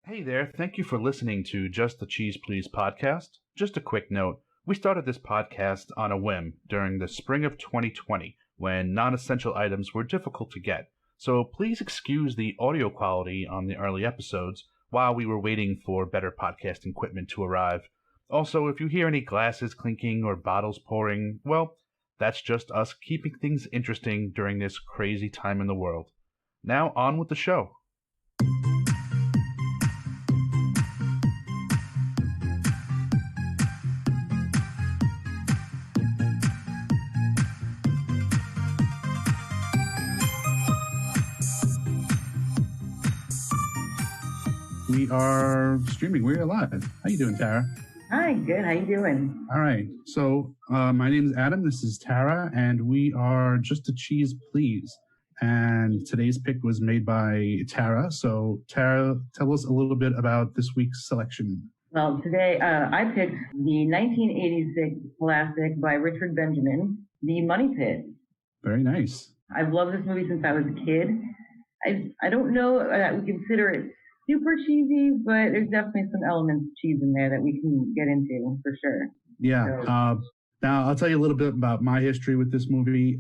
Hey there, thank you for listening to Just the Cheese Please podcast. Just a quick note, we started this podcast on a whim during the spring of 2020 when non-essential items were difficult to get, so please excuse the audio quality on the early episodes while we were waiting for better podcasting equipment to arrive. Also, if you hear any glasses clinking or bottles pouring, well, that's just us keeping things interesting during this crazy time in the world. Now on with the show. We are streaming. We're live. How you doing, Tara? Hi, good. How you doing? All right. So my name is Adam. This is Tara, and we are Just a Cheese Please. And today's pick was made by Tara. So Tara, tell us a little bit about this week's selection. Well, today I picked the 1986 classic by Richard Benjamin, The Money Pit. Very nice. I've loved this movie since I was a kid. I don't know that we consider it super cheesy, but there's definitely some elements of cheese in there that we can get into for sure. Yeah. So, now, I'll tell you a little bit about my history with this movie.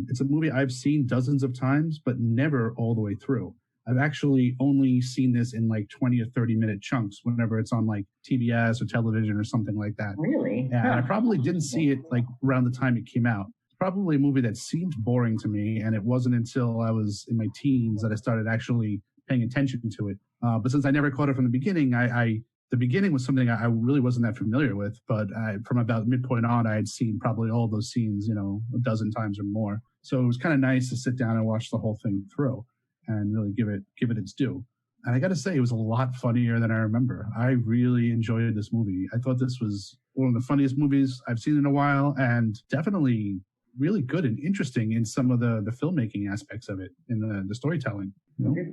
It's a movie I've seen dozens of times, but never all the way through. I've actually only seen this in like 20 or 30-minute chunks whenever it's on like TBS or television or something like that. Really? Yeah, and I probably didn't see it like around the time it came out. It's probably a movie that seemed boring to me, and it wasn't until I was in my teens that I started actually paying attention to it. But since I never caught it from the beginning, the beginning was something I really wasn't that familiar with. But from about midpoint on, I had seen probably all those scenes, a dozen times or more. So it was kind of nice to sit down and watch the whole thing through and really give it its due. And I got to say, it was a lot funnier than I remember. I really enjoyed this movie. I thought this was one of the funniest movies I've seen in a while, and definitely really good and interesting in some of the filmmaking aspects of it, in the storytelling. There's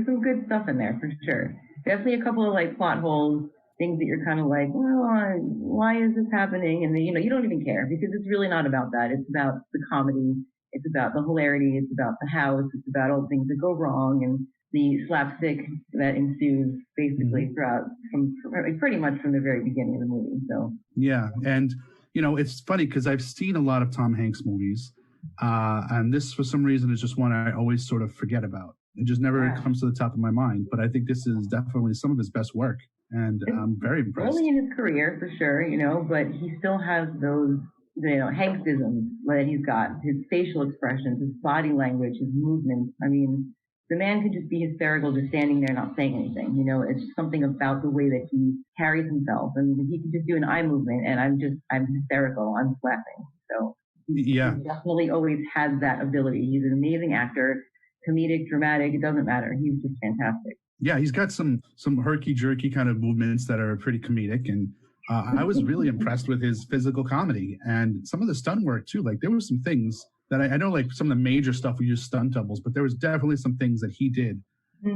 some good stuff in there for sure. Definitely a couple of like plot holes, things that you're kind of like, well, why is this happening? And then, you don't even care because it's really not about that. It's about the comedy. It's about the hilarity. It's about the house. It's about all the things that go wrong and the slapstick that ensues basically throughout from pretty much from the very beginning of the movie. So yeah, and it's funny because I've seen a lot of Tom Hanks movies, and this for some reason is just one I always sort of forget about. It just never comes to the top of my mind. But I think this is definitely some of his best work, and I'm very impressed. Early in his career, for sure, but he still has those, Hanksisms that he's got, his facial expressions, his body language, his movements. I mean, the man could just be hysterical just standing there not saying anything. It's just something about the way that he carries himself. And he could just do an eye movement, and I'm hysterical. I'm laughing. So he definitely always has that ability. He's an amazing actor. Comedic, dramatic, it doesn't matter. He's just fantastic. Yeah, he's got some herky-jerky kind of movements that are pretty comedic, and I was really impressed with his physical comedy and some of the stunt work too. Like there were some things that I know, like some of the major stuff we used stunt doubles, but there was definitely some things that he did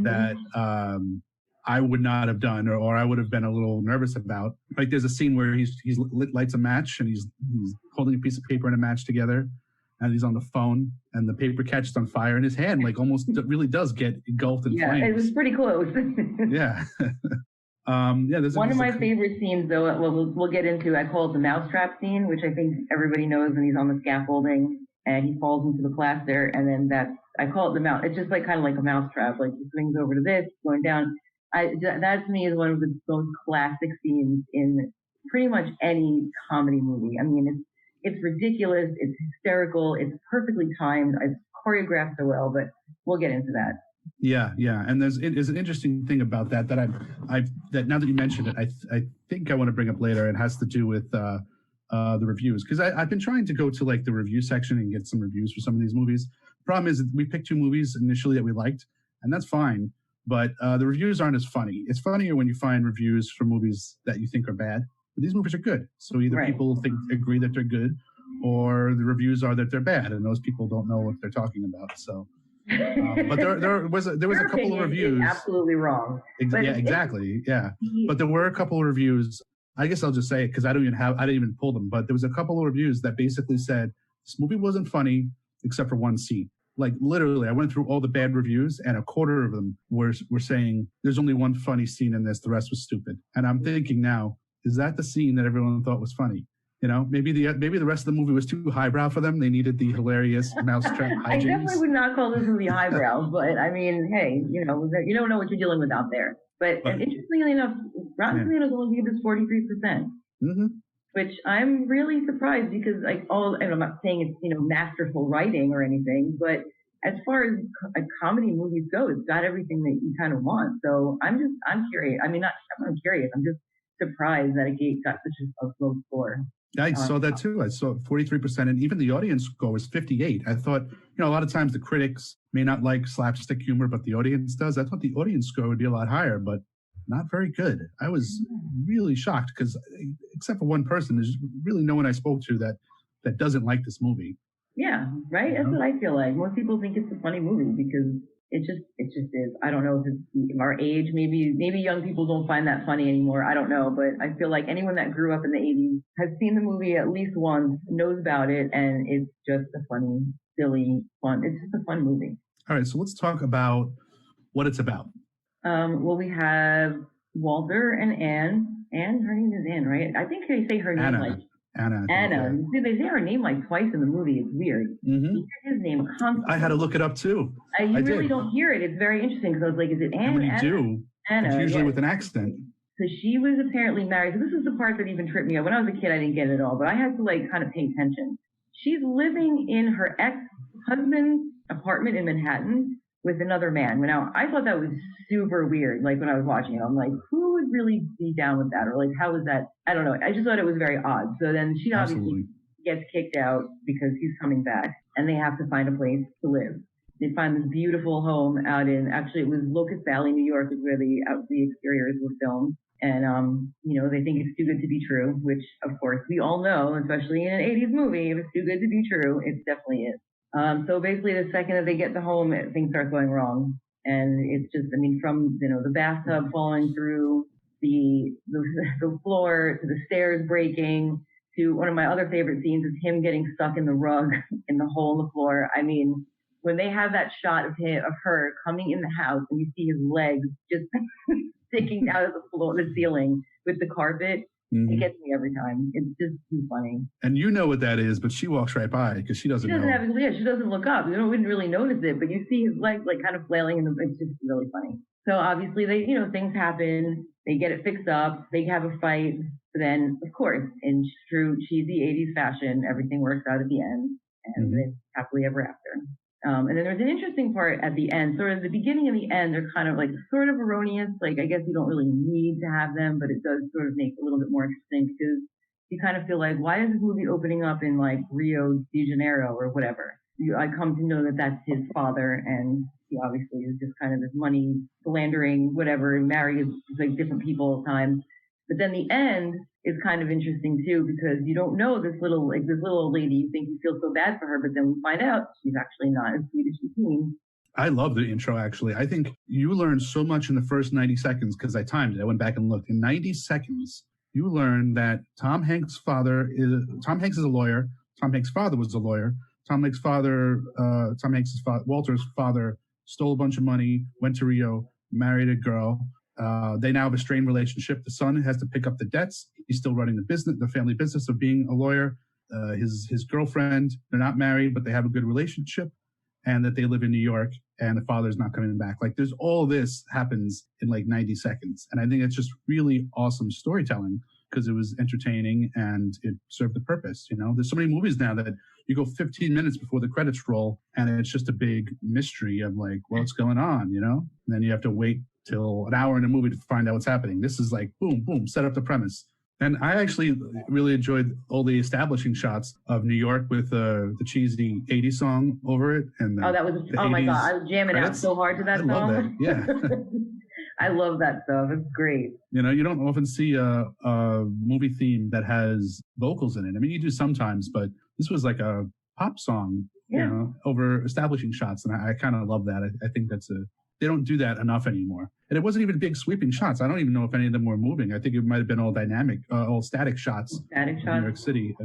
that I would not have done, or I would have been a little nervous about. Like there's a scene where he lights a match and he's holding a piece of paper and a match together. And he's on the phone, and the paper catches on fire in his hand, like almost really does get engulfed in flames. Yeah, it was pretty close. Yeah. There's one of my favorite scenes, though, we'll get into, I call it the mousetrap scene, which I think everybody knows when he's on the scaffolding and he falls into the plaster, and then I call it the mouse. It's just like kind of like a mousetrap, like he swings over to this, going down. That to me is one of the most classic scenes in pretty much any comedy movie. I mean, it's ridiculous, it's hysterical, it's perfectly timed, it's choreographed so well, but we'll get into that. Yeah, and there's an interesting thing about that that now that you mentioned it, I think I want to bring up later. It has to do with the reviews, because I've been trying to go to like the review section and get some reviews for some of these movies. The problem is that we picked two movies initially that we liked, and that's fine, but the reviews aren't as funny. It's funnier when you find reviews for movies that you think are bad. But these movies are good. So either people agree that they're good, or the reviews are that they're bad, and those people don't know what they're talking about. So, but there was a couple of reviews. Absolutely wrong. Exactly. Yeah. But there were a couple of reviews. I guess I'll just say it because I didn't even pull them. But there was a couple of reviews that basically said this movie wasn't funny except for one scene. Like literally, I went through all the bad reviews, and a quarter of them were saying there's only one funny scene in this, the rest was stupid. And I'm thinking now, is that the scene that everyone thought was funny? You know, maybe the rest of the movie was too highbrow for them. They needed the hilarious mousetrap hijinks. I definitely would not call this movie highbrow, but I mean, hey, you don't know what you're dealing with out there. But and interestingly enough, Rotten Tomatoes only gave this 43%, which I'm really surprised because I'm not saying it's masterful writing or anything, but as far as comedy movies go, it's got everything that you kind of want. So I'm curious. I mean, I'm curious. I'm just surprised that it got such a low score. I saw that too. I saw 43%, and even the audience score was 58. I thought, a lot of times the critics may not like slapstick humor, but the audience does. I thought the audience score would be a lot higher, but not very good. I was really shocked because, except for one person, there's really no one I spoke to that doesn't like this movie. Yeah, right. That's what I feel like. Most people think it's a funny movie because it just is. I don't know if it's our age. Maybe young people don't find that funny anymore. I don't know, but I feel like anyone that grew up in the 80s has seen the movie at least once, knows about it, and it's just a funny, silly, fun. It's just a fun movie. All right, so let's talk about what it's about. Well, we have Walter and Anne. Anne, her name is Anne, right? I think they say her name Anna. Anna. See, they say her name like twice in the movie. It's weird. You hear his name constantly. I had to look it up too. You really don't hear it. It's very interesting because I was like, is it Anna? And when you do, Anna, it's usually with an accent. So she was apparently married. So this is the part that even tripped me out. When I was a kid, I didn't get it at all, but I had to kind of pay attention. She's living in her ex-husband's apartment in Manhattan with another man. Now, I thought that was super weird. Like when I was watching it, I'm like, who would really be down with that? Or like, how is that? I don't know. I just thought it was very odd. So then she obviously gets kicked out because he's coming back and they have to find a place to live. They find this beautiful home out in, actually it was Locust Valley, New York is where the exteriors were filmed. And, they think it's too good to be true, which of course we all know, especially in an 80s movie, if it's too good to be true, it definitely is. So basically the second that they get to home, things start going wrong. And it's just, from, the bathtub falling through the floor to the stairs breaking to one of my other favorite scenes is him getting stuck in the rug in the hole in the floor. I mean, when they have that shot of her coming in the house and you see his legs just sticking out of the ceiling with the carpet, it gets me every time. It's just too funny. And you know what that is, but she walks right by because she doesn't know. She doesn't look up. You wouldn't really notice it, but you see his legs kind of flailing, and it's just really funny. So obviously they, things happen. They get it fixed up. They have a fight. But then, of course, in true cheesy 80s fashion, everything works out at the end, and it's happily ever after. And then there's an interesting part at the end, sort of the beginning and the end, they're kind of sort of erroneous. I guess you don't really need to have them, but it does sort of make it a little bit more interesting because you kind of feel like, why is this movie opening up in Rio de Janeiro or whatever? I come to know that that's his father, and he obviously is just kind of this money philandering, whatever, marries different people all the time. But then the end is kind of interesting too, because you don't know this little old lady. You think you feel so bad for her, but then we find out she's actually not as sweet as she seems. I love the intro, actually. I think you learn so much in the first 90 seconds because I timed it. I went back and looked. In 90 seconds, you learn that Tom Hanks' is a lawyer. Tom Hanks' father was a lawyer. Walter's father stole a bunch of money, went to Rio, married a girl. They now have a strained relationship. The son has to pick up the debts. He's still running the family business of being a lawyer. His girlfriend, they're not married, but they have a good relationship, and that they live in New York, and the father's not coming back. There's all this happens in 90 seconds. And I think it's just really awesome storytelling because it was entertaining and it served the purpose. There's so many movies now that you go 15 minutes before the credits roll and it's just a big mystery of what's going on, and then you have to wait till an hour in a movie to find out what's happening. This is boom, boom, set up the premise. And I actually really enjoyed all the establishing shots of New York with the cheesy 80s song over it. And that was, oh my God, I was jamming out so hard to that song. I love that, yeah. I love that stuff. It's great. You don't often see a movie theme that has vocals in it. I mean, you do sometimes, but this was like a pop song, over establishing shots. And I kind of love that. I think they don't do that enough anymore. And it wasn't even big sweeping shots. I don't even know if any of them were moving. I think it might have been all dynamic, all static shots. Static shots. In New York City.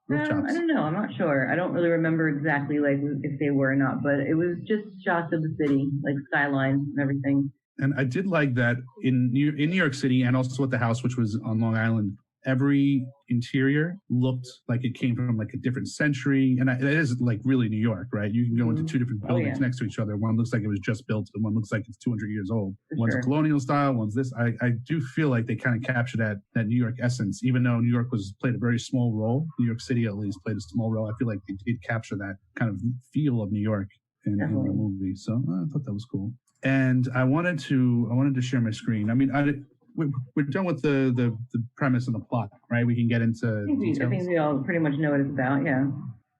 Pork chops. I don't know. I'm not sure. I don't really remember exactly like if they were or not, but it was just shots of the city, like skylines and everything. And I did like that in New York City and also at the house, which was on Long Island, every interior looked like it came from like a different century. And that is like really New York, right? You can go into two different buildings next to each other. One looks like it was just built and one looks like it's 200 years old. One's a colonial style, one's this. I do feel like they kind of captured that New York essence, even though New York played a very small role. New York City at least played a small role. I feel like they did capture that kind of feel of New York in the movie. So I thought that was cool. And I wanted to share my screen. I mean, we're done with the premise and the plot, right? We can get into details. I think we all pretty much know what it's about, yeah.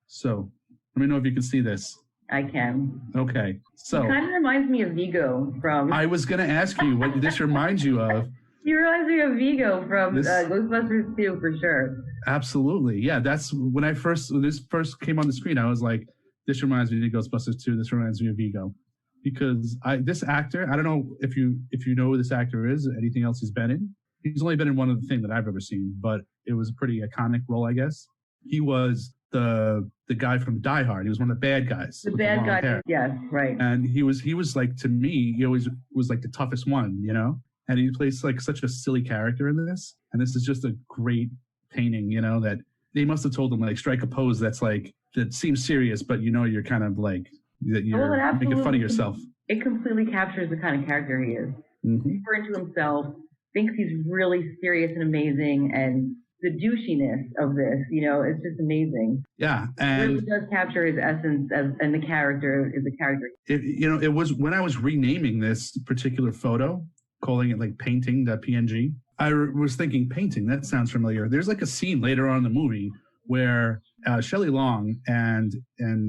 So let me know if you can see this. I can. Okay. So it kind of reminds me of Vigo from... I was going to ask you what this reminds you of. He reminds me of Vigo from Ghostbusters 2 for sure. Absolutely. Yeah, that's when this first came on the screen, I was like, this reminds me of Ghostbusters 2. This reminds me of Vigo. Because this actor, I don't know if you know who this actor is, anything else he's been in. He's only been in one of the things that I've ever seen, but it was a pretty iconic role, I guess. He was the guy from Die Hard. He was one of the bad guys. The bad guy, yes, right. And he was like, to me, he always was like the toughest one, you know? And he plays like such a silly character in this. And this is just a great painting, you know, that they must have told him, like, strike a pose that seems serious, but you know, you're kind of like, that you're making fun of yourself. It completely captures the kind of character he is. He's referring to himself, thinks he's really serious and amazing, and the douchiness of this, you know, it's just amazing. Yeah, and it really does capture his essence, and the character is the character. It was when I was renaming this particular photo, calling it like painting.png, I was thinking painting, that sounds familiar. There's like a scene later on in the movie where Shelley Long and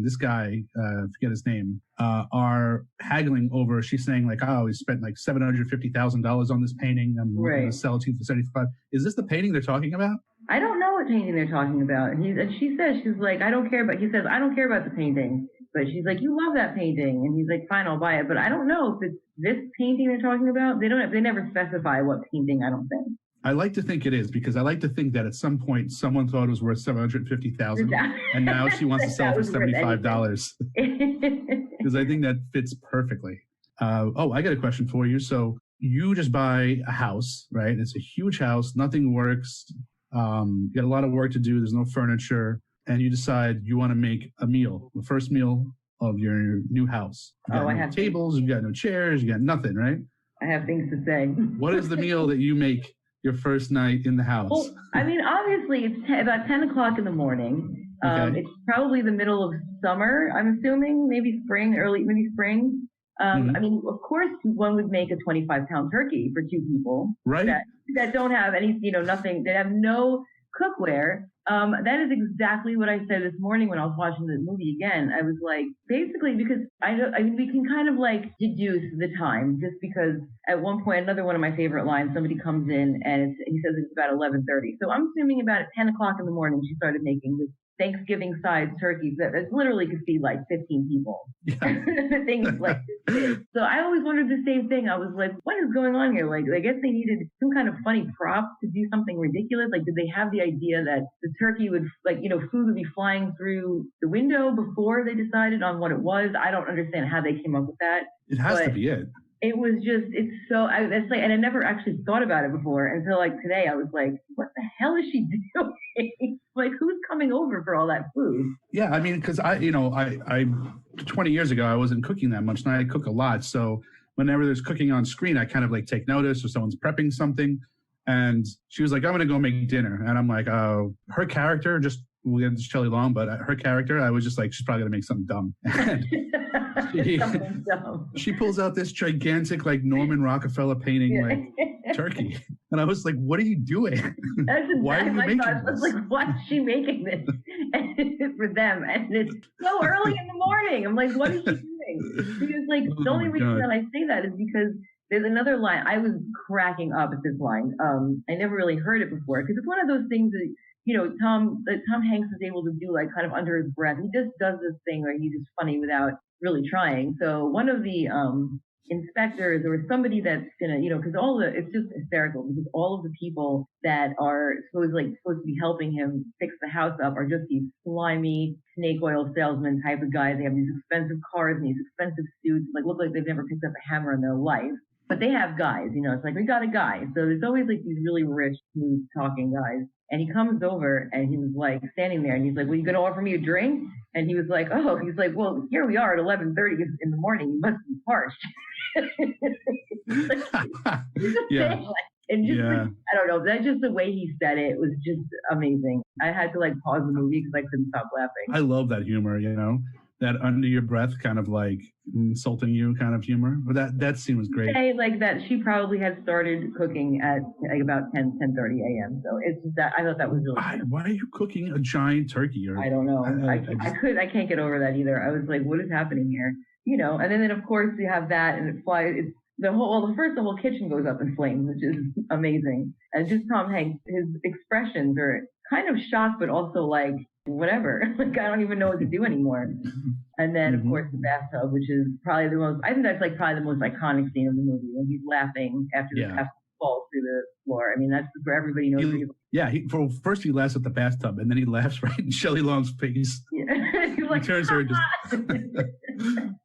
this guy, forget his name, are haggling over. She's saying like, "Oh, we spent like $750,000 on this painting. I'm going to sell it to you for $75." Is this the painting they're talking about? I don't know what painting they're talking about. And she says, she's like, "I don't care about." He says, "I don't care about the painting." But she's like, "You love that painting," and he's like, "Fine, I'll buy it." But I don't know if it's this painting they're talking about. They never specify what painting. I don't think. I like to think it is, because I like to think that at some point someone thought it was worth $750,000, and now she wants to sell it for $75. Because I think that fits perfectly. I got a question for you. So you just buy a house, right? It's a huge house. Nothing works. You got a lot of work to do. There's no furniture, and you decide you want to make a meal, the first meal of your new house. You got no tables. You got no chairs. You got nothing, right? I have things to say. What is the meal that you make your first night in the house? Well, I mean, obviously, it's about 10 o'clock in the morning. It's probably the middle of summer, I'm assuming, maybe spring. I mean, of course, one would make a 25-pound turkey for two people. Right. That don't have any, nothing. They have no cookware. That is exactly what I said this morning when I was watching the movie again. I was like, basically, because we can kind of like deduce the time, just because at one point, another one of my favorite lines, somebody comes in and he says it's about 11:30. So I'm assuming about at 10 o'clock in the morning, she started making this Thanksgiving-sized turkeys that literally could feed like 15 people. Yeah. Things like this. So I always wondered the same thing. I was like, what is going on here? Like, I guess they needed some kind of funny prop to do something ridiculous. Like, did they have the idea that the turkey would, like, food would be flying through the window before they decided on what it was? I don't understand how they came up with that. It has to be it. It was just, and I never actually thought about it before until like today. I was like, what the hell is she doing? Like, who's coming over for all that food? Yeah, I mean, because I 20 years ago, I wasn't cooking that much. Now I cook a lot. So whenever there's cooking on screen, I kind of like take notice, or someone's prepping something. And she was like, "I'm going to go make dinner." And I'm like, oh, her character, we'll get into Shelley Long, but her character, I was just like, she's probably going to make something dumb. She pulls out this gigantic, like, Norman Rockefeller painting, like, turkey. And I was like, what are you doing? That's Why are you making this? I was like, why is she making this for them? And it's so early in the morning. I'm like, what is she doing? Because, like, the only reason that I say that is because there's another line. I was cracking up at this line. I never really heard it before, because it's one of those things that, Tom Hanks is able to do, like, kind of under his breath. He just does this thing where he's just funny without really trying. So one of the inspectors or somebody that's gonna, because it's just hysterical because all of the people that are supposed to be helping him fix the house up are just these slimy snake oil salesman type of guys. They have these expensive cars and these expensive suits, like look like they've never picked up a hammer in their life. But they have guys, it's like we got a guy. So there's always like these really rich, smooth talking guys. And he comes over and he was like standing there and he's like, well, you gonna offer me a drink? And he was like, oh, he's like, well, here we are at 11:30 in the morning. You must be parched. Yeah. And just I don't know, that's just the way he said it was just amazing. I had to like pause the movie because I couldn't stop laughing. I love that humor, that under your breath kind of like insulting you kind of humor. But that scene was great. Say like that she probably had started cooking at like about 10:30 a.m. So it's just that I thought that was really why are you cooking a giant turkey? I don't know. I can't get over that either. I was like, what is happening here? And then of course you have that and it flies. It's the whole kitchen goes up in flames, which is amazing. And just Tom Hanks, his expressions are kind of shocked, but also like whatever. Like I don't even know what to do anymore. And then of course the bathtub, which is probably I think that's like probably the most iconic scene of the movie when he's laughing after the bathtub falls through the floor. I mean, that's where everybody knows. First he laughs at the bathtub, and then he laughs right in Shelley Long's face. Yeah. He's like, he turns her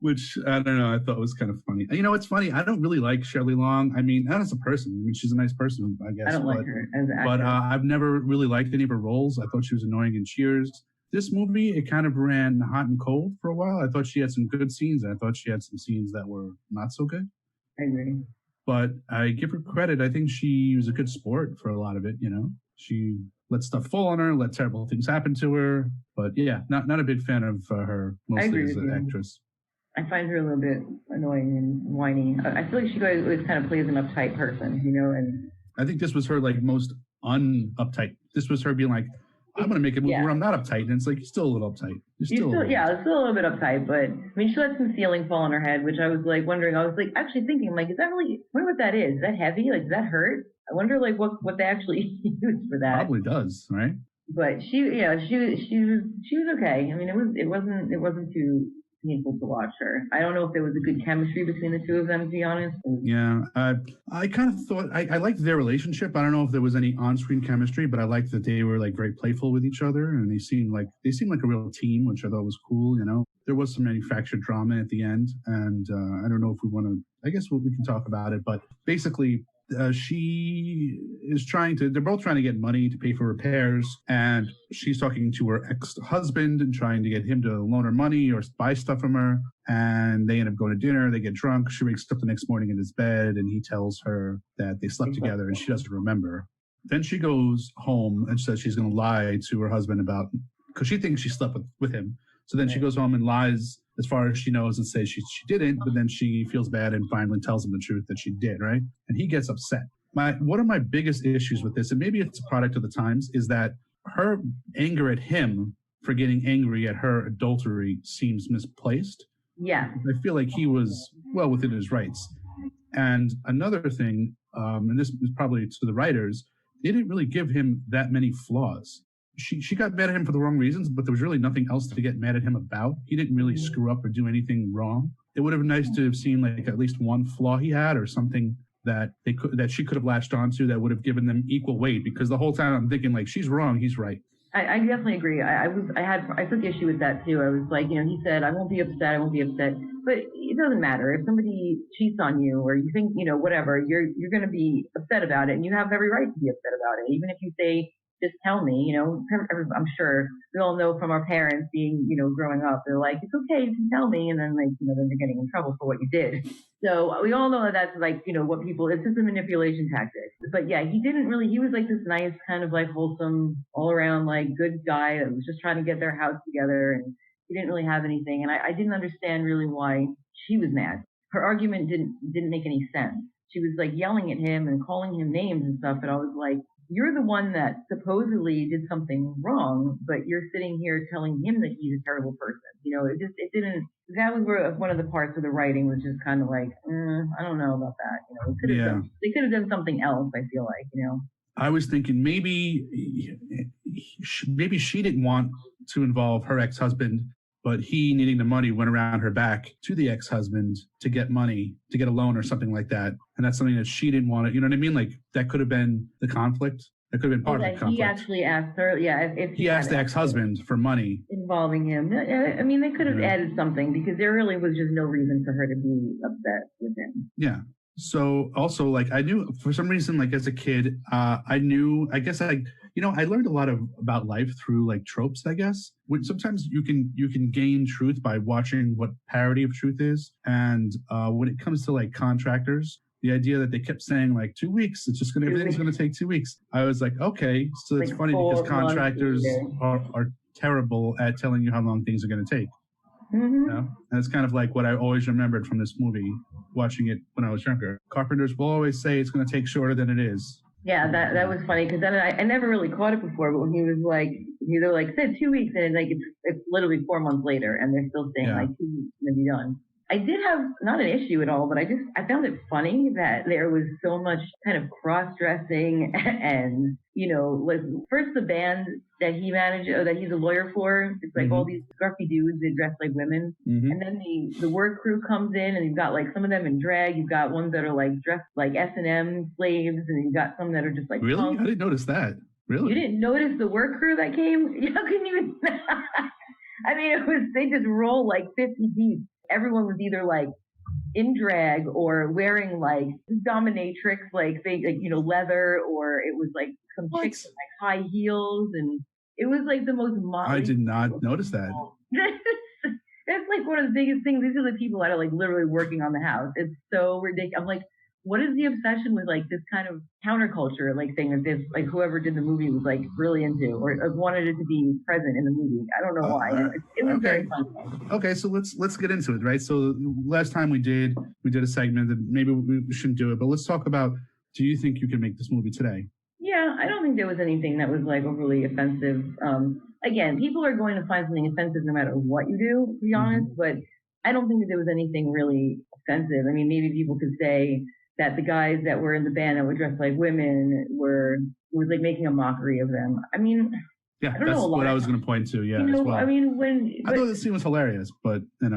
which I don't know. I thought was kind of funny. It's funny. I don't really like Shelley Long. I mean, not as a person. I mean, she's a nice person, I guess. I don't like her as an actor. But I've never really liked any of her roles. I thought she was annoying in Cheers. This movie, it kind of ran hot and cold for a while. I thought she had some good scenes. I thought she had some scenes that were not so good. I agree. But I give her credit. I think she was a good sport for a lot of it, She let stuff fall on her, let terrible things happen to her. But yeah, not a big fan of her, mostly as an actress. I find her a little bit annoying and whiny. I feel like she always kind of plays an uptight person, and I think this was her like most un-uptight. This was her being like, I'm going to make a movie where I'm not uptight. And it's like, you're still a little uptight. It's still a little bit uptight. But, I mean, she let some ceiling fall on her head, which I was, like, wondering. I was, like, actually thinking, like, is that really, I wonder what that is. Is that heavy? Like, does that hurt? I wonder, like, what they actually used for that. Probably does, right? But she was okay. I mean, it wasn't too painful to watch her. I don't know if there was a good chemistry between the two of them, to be honest. Yeah, I kind of thought I liked their relationship. I don't know if there was any on-screen chemistry, but I liked that they were like very playful with each other, and they seemed like a real team, which I thought was cool. There was some manufactured drama at the end, and I don't know if we want to. I guess we can talk about it, but basically. She is they're both trying to get money to pay for repairs, and she's talking to her ex-husband and trying to get him to loan her money or buy stuff from her, and they end up going to dinner, they get drunk, she wakes up the next morning in his bed, and he tells her that they slept together, and she doesn't remember. Then she goes home and says she's going to lie to her husband because she thinks she slept with him. So then she goes home and lies as far as she knows and says she didn't, but then she feels bad and finally tells him the truth that she did, right? And he gets upset. One of my biggest issues with this, and maybe it's a product of the times, is that her anger at him for getting angry at her adultery seems misplaced. Yeah. I feel like he was well within his rights. And another thing, and this is probably to the writers, they didn't really give him that many flaws. She got mad at him for the wrong reasons, but there was really nothing else to get mad at him about. He didn't really screw up or do anything wrong. It would have been nice to have seen like at least one flaw he had or something that she could have latched onto that would have given them equal weight, because the whole time I'm thinking like, she's wrong, he's right. I definitely agree. I took issue with that too. I was like, he said, I won't be upset, but it doesn't matter if somebody cheats on you or you think, whatever, you're going to be upset about it, and you have every right to be upset about it, even if you say, just tell me, I'm sure we all know from our parents being, growing up, they're like, it's okay, you can tell me. And then like, then they're getting in trouble for what you did. So we all know that that's like, what people, it's just a manipulation tactic. But yeah, he was like this nice kind of like wholesome, all around like good guy that was just trying to get their house together. And he didn't really have anything. And I didn't understand really why she was mad. Her argument didn't make any sense. She was like yelling at him and calling him names and stuff. And I was like, you're the one that supposedly did something wrong, but you're sitting here telling him that he's a terrible person. It didn't, that was where one of the parts of the writing was just kind of like, I don't know about that. They could have done something else, I feel like, I was thinking maybe she didn't want to involve her ex-husband but he, needing the money, went around her back to the ex-husband to get money, to get a loan or something like that. And that's something that she didn't want to, you know what I mean? Like that could have been the conflict. That could have been part of the conflict. He actually asked her, if he asked the ex-husband for money. Involving him. I mean, they could have added something because there really was just no reason for her to be upset with him. Yeah. So also, like, I knew for some reason, like as a kid, I learned a lot about life through like tropes, I guess. When sometimes you can gain truth by watching what parody of truth is. And when it comes to like contractors, the idea that they kept saying like 2 weeks, everything's going to take 2 weeks. I was like, okay, so it's like funny because contractors are terrible at telling you how long things are going to take. Mm-hmm. You know? And it's kind of like what I always remembered from this movie, watching it when I was younger. Carpenters will always say it's going to take shorter than it is. Yeah, that was funny because then I never really caught it before, but when he was like, they're like, said 2 weeks, and like it's literally 4 months later, and they're still saying like 2 weeks and be done. I did have not an issue at all, but I found it funny that there was so much kind of cross-dressing and, like first the band that he managed, or that he's a lawyer for, it's like all these scruffy dudes, they dress like women. Mm-hmm. And then the work crew comes in and you've got like some of them in drag. You've got ones that are like dressed like S&M slaves, and you've got some that are just like Really? punks. I didn't notice that. Really? You didn't notice the work crew that came? How can you? I mean, they just roll like 50 deep. Everyone was either like in drag or wearing like dominatrix, like leather, or it was like some chicks with like high heels, and it was like the most motley. I did not notice that. That's like one of the biggest things. These are the people that are like literally working on the house. It's so ridiculous. I'm like, what is the obsession with like this kind of counterculture like thing that this like whoever did the movie was like really into or wanted it to be present in the movie? I don't know why. It was very fun. Okay, so let's get into it, right? So last time we did a segment that maybe we shouldn't do it, but let's talk about, do you think you can make this movie today? Yeah, I don't think there was anything that was like overly offensive. Again, people are going to find something offensive no matter what you do, to be honest, but I don't think that there was anything really offensive. I mean, maybe people could say that the guys that were in the band that were dressed like women were like making a mockery of them. I mean, yeah, that's what I was going to point to. Yeah, as well. I mean, I thought the scene was hilarious, but I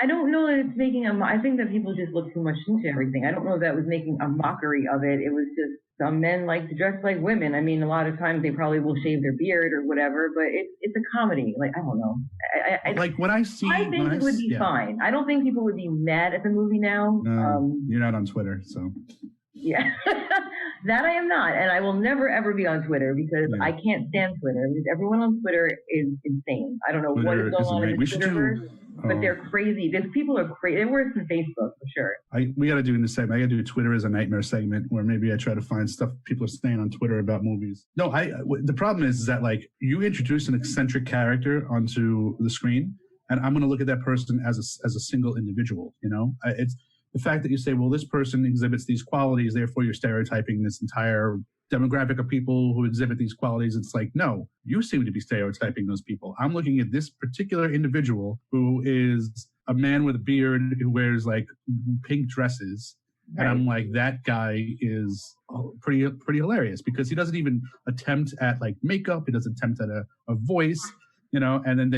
don't know that it's making I think that people just look too much into everything. I don't know if that was making a mockery of it. It was just some men like to dress like women. I mean, a lot of times they probably will shave their beard or whatever, but it's a comedy. Like, I don't know. Like when I see, I think it would be fine. I don't think people would be mad at the movie now. You're not on Twitter, so. Yeah, that I am not, and I will never ever be on Twitter because I can't stand Twitter because everyone on Twitter is insane. I don't know what is going on in the Twitterverse, but they're crazy. People are crazy. They're worse than Facebook for sure. We got to do in this segment. I got to do Twitter as a nightmare segment where maybe I try to find stuff people are saying on Twitter about movies. No, the problem is that like you introduce an eccentric character onto the screen, and I'm going to look at that person as a single individual. It's the fact that you say, well, this person exhibits these qualities, therefore you're stereotyping this entire demographic of people who exhibit these qualities. It's like, no, you seem to be stereotyping those people. I'm looking at this particular individual who is a man with a beard who wears like pink dresses. Right. And I'm like, that guy is pretty hilarious because he doesn't even attempt at like makeup. He doesn't attempt at a voice. And then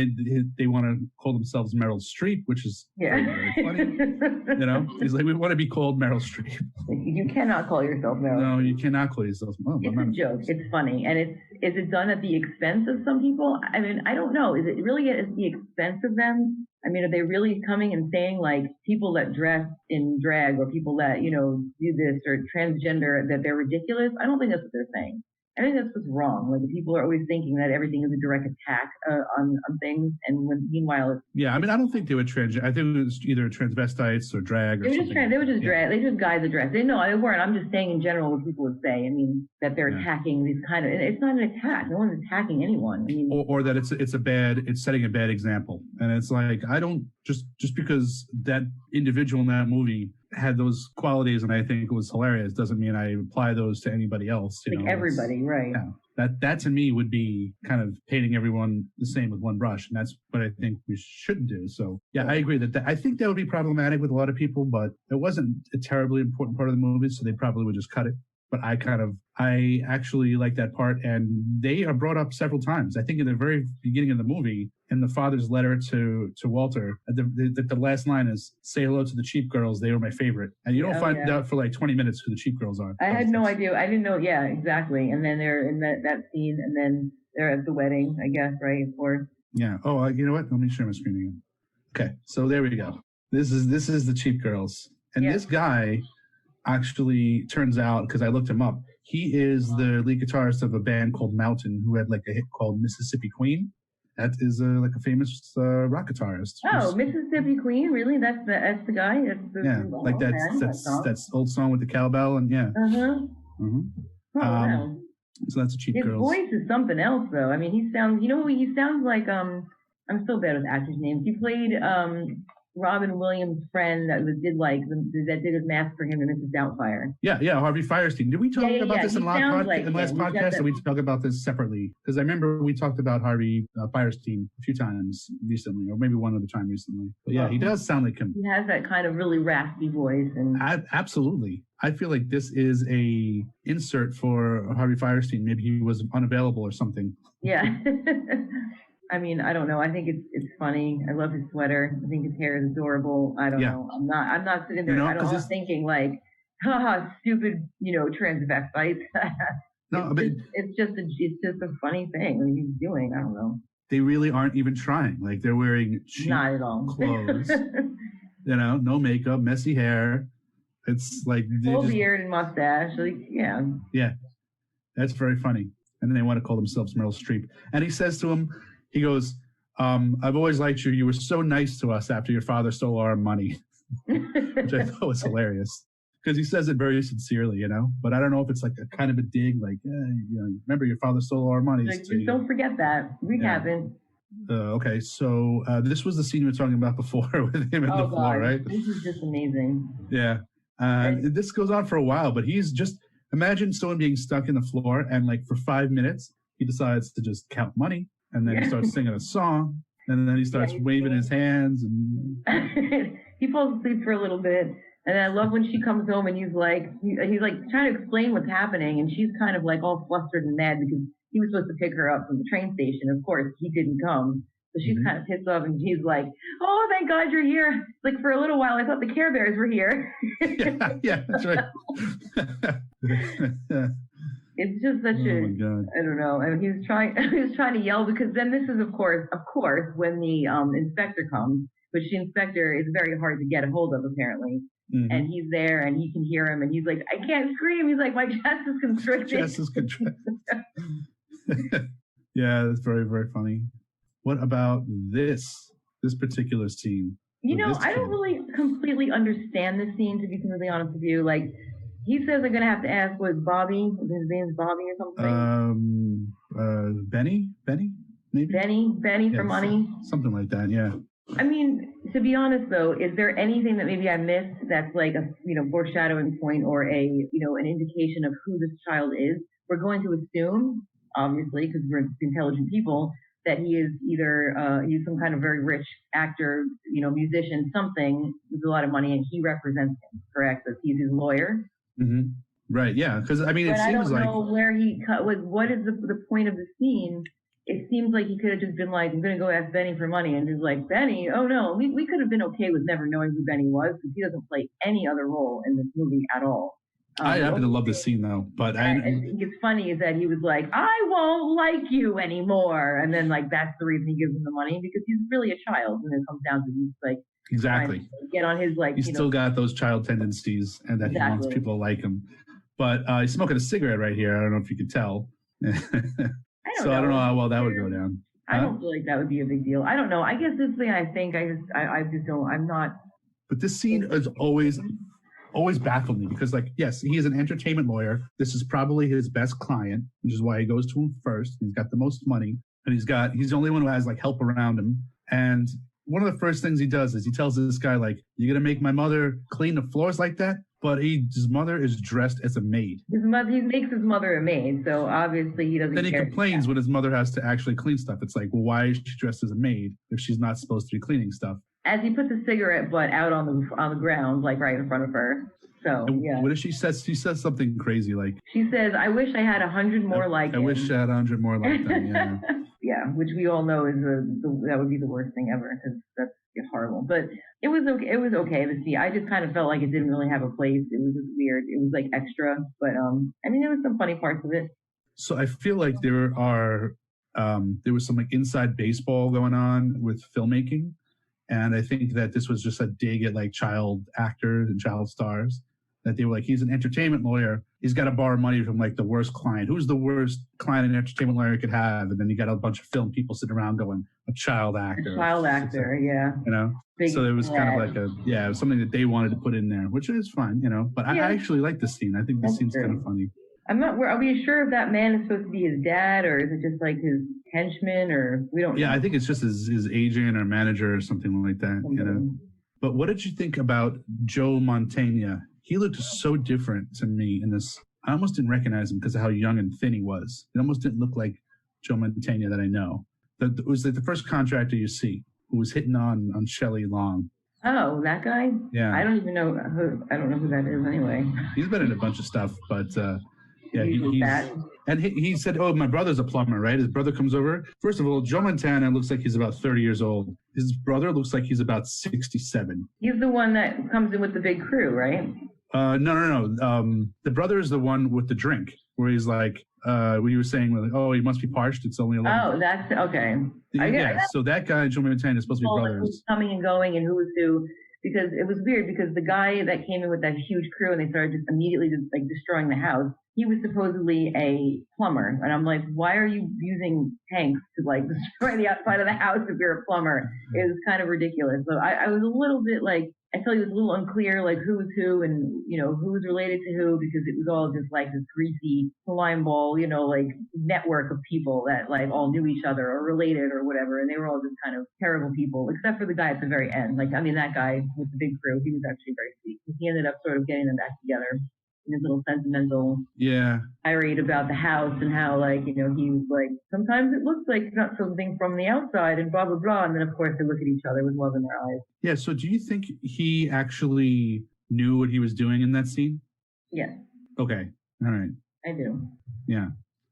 they want to call themselves Meryl Streep, which is very funny. He's like, we want to be called Meryl Streep. You cannot call yourself Meryl. No, you cannot call yourself. It's a joke. It's funny, and is it done at the expense of some people? I mean, I don't know. Is it really at the expense of them? I mean, are they really coming and saying like people that dress in drag or people that do this or transgender that they're ridiculous? I don't think that's what they're saying. I think that's what's wrong. Like people are always thinking that everything is a direct attack on things, and meanwhile, I mean, I don't think they were trans. I think it was either transvestites or drag. Or something. They were just drag. They just guys that dress. They weren't. I'm just saying in general what people would say. I mean, that they're attacking these kind of. It's not an attack. No one's attacking anyone. I mean, or that it's setting a bad example, and it's like I don't just because that individual in that movie had those qualities and I think it was hilarious doesn't mean I apply those to anybody else. Everybody, right? Yeah, that to me would be kind of painting everyone the same with one brush, and that's what I think we shouldn't do. So yeah, I agree that I think that would be problematic with a lot of people, but it wasn't a terribly important part of the movie, so they probably would just cut it. But I actually like that part, and they are brought up several times. I think in the very beginning of the movie, in the father's letter to Walter, the last line is, "Say hello to the cheap girls. They were my favorite." And you don't find out for like 20 minutes who the cheap girls are. I had no idea. I didn't know. Yeah, exactly. And then they're in that scene, and then they're at the wedding, I guess, right? Or yeah. Oh, you know what? Let me share my screen again. Okay, so there we go. This is the cheap girls, and this guy actually turns out, because I looked him up, he is the lead guitarist of a band called Mountain, who had like a hit called Mississippi Queen. That is like a famous rock guitarist. Oh, Mississippi Queen, really? That's the guy. Like that's old song with the cowbell and Oh, wow. So that's a cheap His girls. voice is something else, though. I mean, he sounds like I'm so bad with actors' names. He played Robin Williams' friend that did his mask for him in Mrs. Doubtfire. Yeah, Harvey Firestein. Did we talk about this in last podcast, or we talk about this separately? Because I remember we talked about Harvey Firestein a few times recently, or maybe one other time recently. But yeah, he does sound like him. He has that kind of really raspy voice, and absolutely. I feel like this is a insert for Harvey Firestein. Maybe he was unavailable or something. Yeah. I mean, I don't know. I think it's funny. I love his sweater. I think his hair is adorable. I don't know. I'm not sitting there. I'm not thinking like, haha, stupid, transvestites. No, it's just a funny thing that he's doing. I don't know. They really aren't even trying. Like, they're wearing cheap not at all clothes. No makeup, messy hair. It's like full beard and mustache. Like, yeah, that's very funny. And then they want to call themselves Meryl Streep. And he says to him, he goes, "I've always liked you. You were so nice to us after your father stole our money," which I thought was hilarious because he says it very sincerely, But I don't know if it's like a kind of a dig, like, remember your father stole our money. Like, just don't forget that. Recapping. Okay, so this was the scene we were talking about before with him on the floor, right? This is just amazing. Yeah. This goes on for a while, but he's just, imagine someone being stuck in the floor and like for 5 minutes, he decides to just count money and then he starts singing a song and then he starts waving his hands and he falls asleep for a little bit. And I love when she comes home and he's like trying to explain what's happening and she's kind of like all flustered and mad because he was supposed to pick her up from the train station. Of course, he didn't come. So she's kind of pissed off and she's like, "Oh, thank God you're here. Like for a little while, I thought the Care Bears were here." yeah, that's right. It's just such I don't know. And he was trying to yell because then this is of course, when the inspector comes, which the inspector is very hard to get a hold of apparently. Mm-hmm. And he's there and he can hear him and he's like, "I can't scream." He's like, "My chest is constricted." Yeah, that's very, very funny. What about this particular scene? I don't really completely understand this scene, to be completely honest with you. Like, he says I'm going to have to ask, Bobby? His name's Bobby or something? Benny, maybe? Benny for money? Something like that, yeah. I mean, to be honest, though, is there anything that maybe I missed that's like a, foreshadowing point or an indication of who this child is? We're going to assume, obviously, because we're intelligent people, that he is either he's some kind of very rich actor, musician, something with a lot of money, and he represents him. Correct? That he's his lawyer. Mm-hmm. Right. Yeah. Because it seems like I don't know where he cut. What is the point of the scene? It seems like he could have just been like, "I'm going to go ask Benny for money," and just like, "Benny, oh no." We could have been okay with never knowing who Benny was because he doesn't play any other role in this movie at all. I happen to love this scene though, but I think it's funny is that he was like, "I won't like you anymore," and then like that's the reason he gives him the money because he's really a child, and it comes down to he's like exactly get on his like. He's still got those child tendencies, and that he wants people to like him. But he's smoking a cigarette right here. I don't know if you could tell. I don't know how well that would go down. I don't feel like that would be a big deal. I don't know. I guess this thing I think I just don't. I'm not. But this scene is always baffled me because, like, yes, he is an entertainment lawyer. This is probably his best client, which is why he goes to him first. He's got the most money, and he's the only one who has like help around him. And one of the first things he does is he tells this guy, like, "You're gonna make my mother clean the floors like that?" But his mother is dressed as a maid. He makes his mother a maid, so obviously he doesn't. Then he complains when his mother has to actually clean stuff. It's like, well, why is she dressed as a maid if she's not supposed to be cleaning stuff? As he puts a cigarette butt out on the ground, like right in front of her. So yeah. What does she say? She says something crazy like. She says, "I wish I had 100 more like him." I wish I had 100 more like them. Yeah. Yeah, which we all know is that would be the worst thing ever because that's horrible. But it was okay. It was okay to see. I just kind of felt like it didn't really have a place. It was just weird. It was like extra, but I mean, there was some funny parts of it. So I feel like there was some like inside baseball going on with filmmaking, and I think that this was just a dig at like child actors and child stars. That they were like, he's an entertainment lawyer. He's got to borrow money from like the worst client. Who's the worst client an entertainment lawyer could have? And then you got a bunch of film people sitting around going, a child actor. A child actor, yeah. You know? Big so it was kind of like something that they wanted to put in there, which is fine, you know. But I actually like this scene. I think this scene's kind of funny. Are we sure if that man is supposed to be his dad or is it just like his henchman or we don't know? Yeah, I think it's just his agent or manager or something like that, you know. But what did you think about Joe Mantegna? He looked so different to me in this. I almost didn't recognize him because of how young and thin he was. It almost didn't look like Joe Mantegna that I know. It was like the first contractor you see who was hitting on Shelley Long. Oh, that guy? Yeah. I don't even know I don't know who that is anyway. He's been in a bunch of stuff, but yeah, he's he said, "Oh, my brother's a plumber, right?" His brother comes over. First of all, Joe Montana looks like he's about 30 years old. His brother looks like he's about 67. He's the one that comes in with the big crew, right? No. The brother is the one with the drink, where he's like, what you were saying, like, oh, he must be parched. It's only 11. Oh, that's okay. So that guy, Joe Montana, is supposed to be brothers. Who's coming and going and who was who. Because it was weird because the guy that came in with that huge crew and they started just immediately just like destroying the house, he was supposedly a plumber. And I'm like, why are you using tanks to like destroy the outside of the house if you're a plumber? It was kind of ridiculous. So I was a little bit like, I felt it was a little unclear, like who was who and, you know, who was related to who, because it was all just like this greasy slime ball, you know, like network of people that like all knew each other or related or whatever. And they were all just kind of terrible people, except for the guy at the very end. Like, I mean, that guy with the big crew, he was actually very sweet. He ended up sort of getting them back together in his little sentimental tirade about the house and how, like, you know, he was like, sometimes it looks like not something from the outside and blah, blah, blah. And then, of course, they look at each other with love in their eyes. Yeah, so do you think he actually knew what he was doing in that scene? Yes. Okay, all right. I do. Yeah.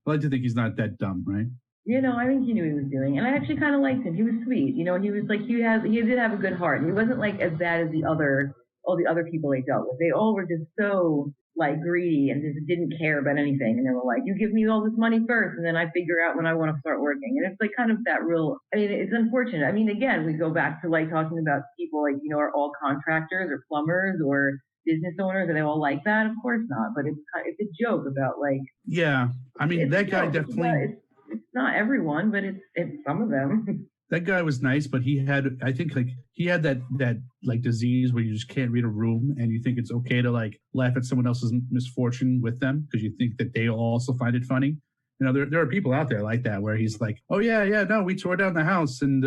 I like to think he's not that dumb, right? You know, I think he knew what he was doing. And I actually kind of liked him. He was sweet. You know, he was like, he did have a good heart. He wasn't like as bad as all the other people they dealt with. They all were just so like greedy and just didn't care about anything. And they were like, you give me all this money first and then I figure out when I want to start working. And it's like kind of that real, I mean, it's unfortunate. I mean, again, we go back to like talking about people like, you know, are all contractors or plumbers or business owners. Are they all like that? Of course not. But it's a joke about like. Yeah. I mean, that guy definitely. It's not everyone, but it's some of them. That guy was nice, but he had that like disease where you just can't read a room and you think it's okay to like laugh at someone else's misfortune with them because you think that they also find it funny. You know, there are people out there like that where he's like, oh yeah, no, we tore down the house and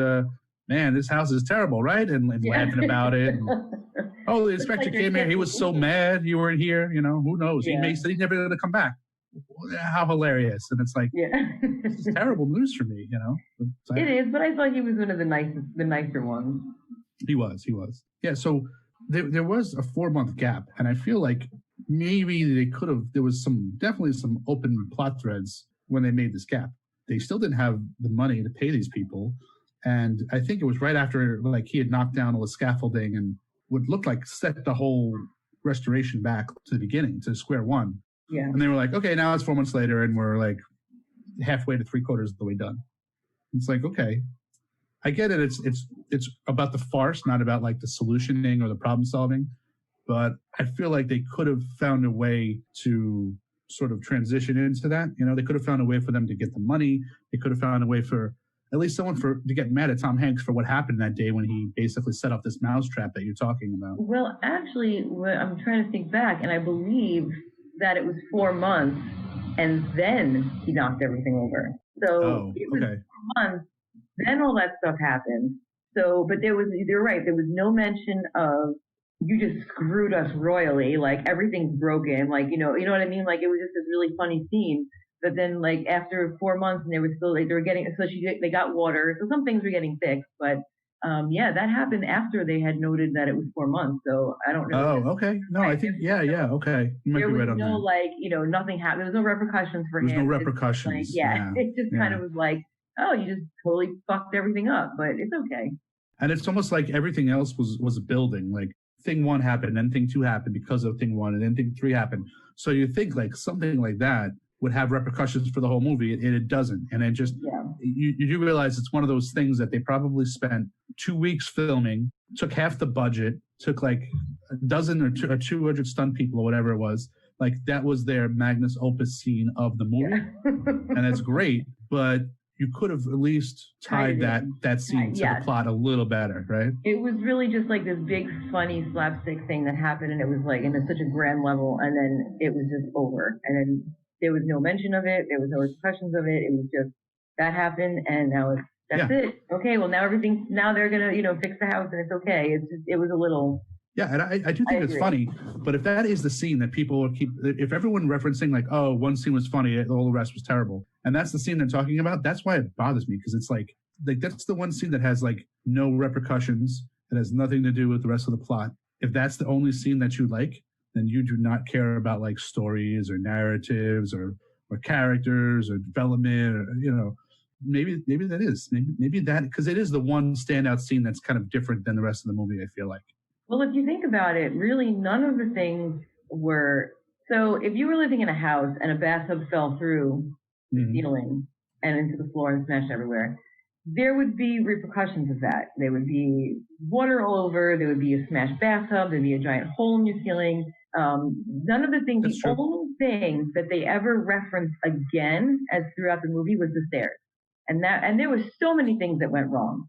man, this house is terrible, right? And laughing about it. And, oh, the inspector came here. He was so mad you weren't here. You know, who knows? He may say he's never going to come back. How hilarious. And it's like, this is terrible news for me, you know. It is, but I thought he was one of the nicer ones. He was. Yeah, so there was a 4-month gap, and I feel like maybe there was definitely some open plot threads when they made this gap. They still didn't have the money to pay these people, and I think it was right after like he had knocked down all the scaffolding and would look like set the whole restoration back to the beginning, to square one. Yeah. And they were like, okay, now it's 4 months later and we're like halfway to 3/4 of the way done. It's like, okay, I get it. It's about the farce, not about like the solutioning or the problem solving. But I feel like they could have found a way to sort of transition into that. You know, they could have found a way for them to get the money. They could have found a way for at least someone to get mad at Tom Hanks for what happened that day when he basically set up this mousetrap that you're talking about. Well, actually, I'm trying to think back, and I believe that it was 4 months, and then he knocked everything over. So it was 4 months, then all that stuff happened. So, but you're right, there was no mention of, you just screwed us royally, like everything's broken, like, you know what I mean? Like it was just this really funny scene. But then like after 4 months and they were still, like, they got water. So some things were getting fixed, but that happened after they had noted that it was 4 months. So I don't know. Oh, okay. No, I think, okay. You might be right on that. There was no, like, you know, nothing happened. There was no repercussions for him. There was no repressions. It just kind of was like, oh, you just totally fucked everything up, but it's okay. And it's almost like everything else was a building. Like thing one happened, and then thing two happened because of thing one, and then thing three happened. So you think like something like that would have repercussions for the whole movie, and it doesn't. And it just you do realize it's one of those things that they probably spent 2 weeks filming, took half the budget, took like a dozen or 200 stunt people or whatever it was. Like that was their magnus opus scene of the movie, and that's great. But you could have at least tied that scene to the plot a little better, right? It was really just like this big, funny slapstick thing that happened, and it was like in such a grand level, and then it was just over. And then there was no mention of it. There was no repercussions of it. It was just that happened, and now that's it. Okay, well now they're gonna fix the house, and it's okay. It's just, it was a little. Yeah, and I do think it's funny, but if that is the scene that people will keep, if everyone referencing like, oh, one scene was funny, all the rest was terrible, and that's the scene they're talking about, that's why it bothers me, because it's like that's the one scene that has like no repercussions, it has nothing to do with the rest of the plot. If that's the only scene that you like, then you do not care about like stories or narratives or characters or development, or maybe that is maybe that, because it is the one standout scene that's kind of different than the rest of the movie, I feel like. Well, if you think about it, really none of the things were. So if you were living in a house and a bathtub fell through the ceiling and into the floor and smashed everywhere, there would be repercussions of that. There would be water all over. There would be a smashed bathtub. There'd be a giant hole in your ceiling. None of the things, That's the true. only thing that they ever referenced again as throughout the movie was the stairs. And there were so many things that went wrong.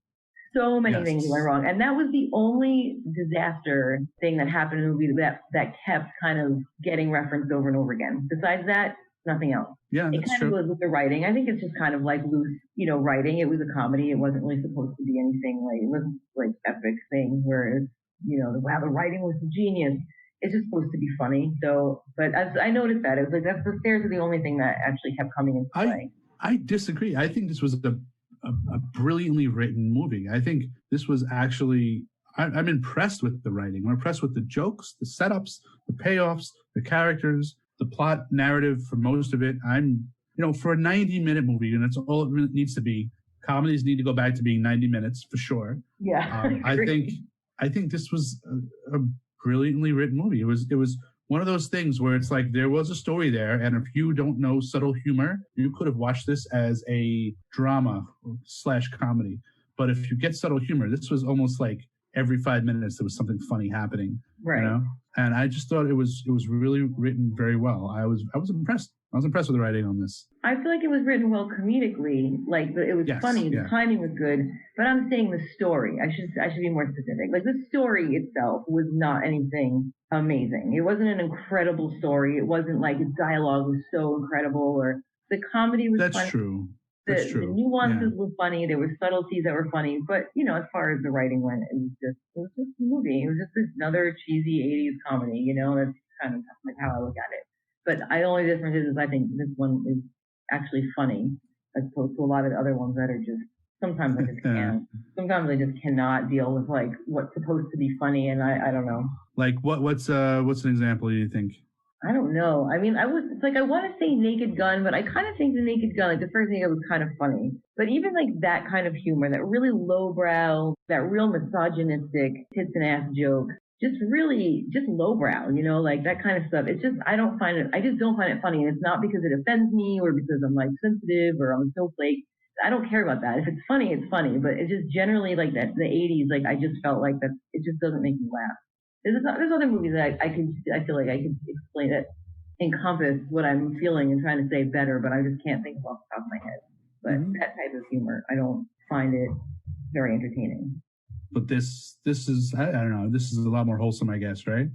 So many things went wrong. And that was the only disaster thing that happened in the movie that kept kind of getting referenced over and over again. Besides that, nothing else. Yeah, it kind of goes with the writing. I think it's just kind of like loose, writing. It was a comedy. It wasn't really supposed to be anything like, it wasn't like epic thing where it's, wow, the writing was genius. It's just supposed to be funny. So, but as I noticed that, it was like, the stairs are the only thing that actually kept coming into play. I disagree. I think this was a brilliantly written movie. I think this was actually, I'm impressed with the writing. I'm impressed with the jokes, the setups, the payoffs, the characters, the plot narrative for most of it. For a 90-minute movie, and that's all it really needs to be, comedies need to go back to being 90 minutes for sure. Yeah. I think this was a brilliantly written movie. It was one of those things where it's like there was a story there, and if you don't know subtle humor, you could have watched this as a drama / comedy. But if you get subtle humor, this was almost like every 5 minutes there was something funny happening. Right. And I just thought it was really written very well. I was impressed. I was impressed with the writing on this. I feel like it was written well comedically. Like it was funny. The timing was good. But I'm saying the story. I should be more specific. Like the story itself was not anything amazing. It wasn't an incredible story. It wasn't like its dialogue was so incredible, or the comedy was funny. That's true. The nuances were funny. There were subtleties that were funny. But, as far as the writing went, it was just a movie. It was just another cheesy 80s comedy, That's kind of like how I look at it. But the only difference is I think this one is actually funny as opposed to a lot of the other ones that are just, sometimes I just can't. Sometimes I just cannot deal with like what's supposed to be funny, and I don't know. Like what's an example you think? I don't know. I mean, I want to say Naked Gun, but I kind of think the Naked Gun, like the first thing, it was kind of funny. But even like that kind of humor, that really lowbrow, that real misogynistic tits and ass joke, just lowbrow, like that kind of stuff. It's just, I just don't find it funny. And it's not because it offends me or because I'm like sensitive or I'm a snowflake. I don't care about that. If it's funny, it's funny. But it's just generally like that, the 80s, like I just felt like that, it just doesn't make me laugh. There's other movies that I feel like I could explain it, encompass what I'm feeling and trying to say better, but I just can't think off the top of my head. But that type of humor, I don't find it very entertaining. But this is, I don't know, this is a lot more wholesome, I guess, right?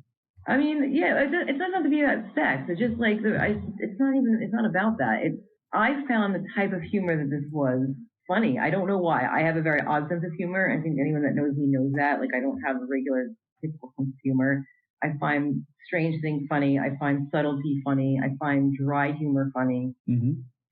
I mean, yeah, it doesn't have to be about sex. It's just like, it's not about that. I found the type of humor that this was funny. I don't know why. I have a very odd sense of humor. I think anyone that knows me knows that. Like, I don't have a regular typical sense of humor. I find strange things funny. I find subtlety funny. I find dry humor funny.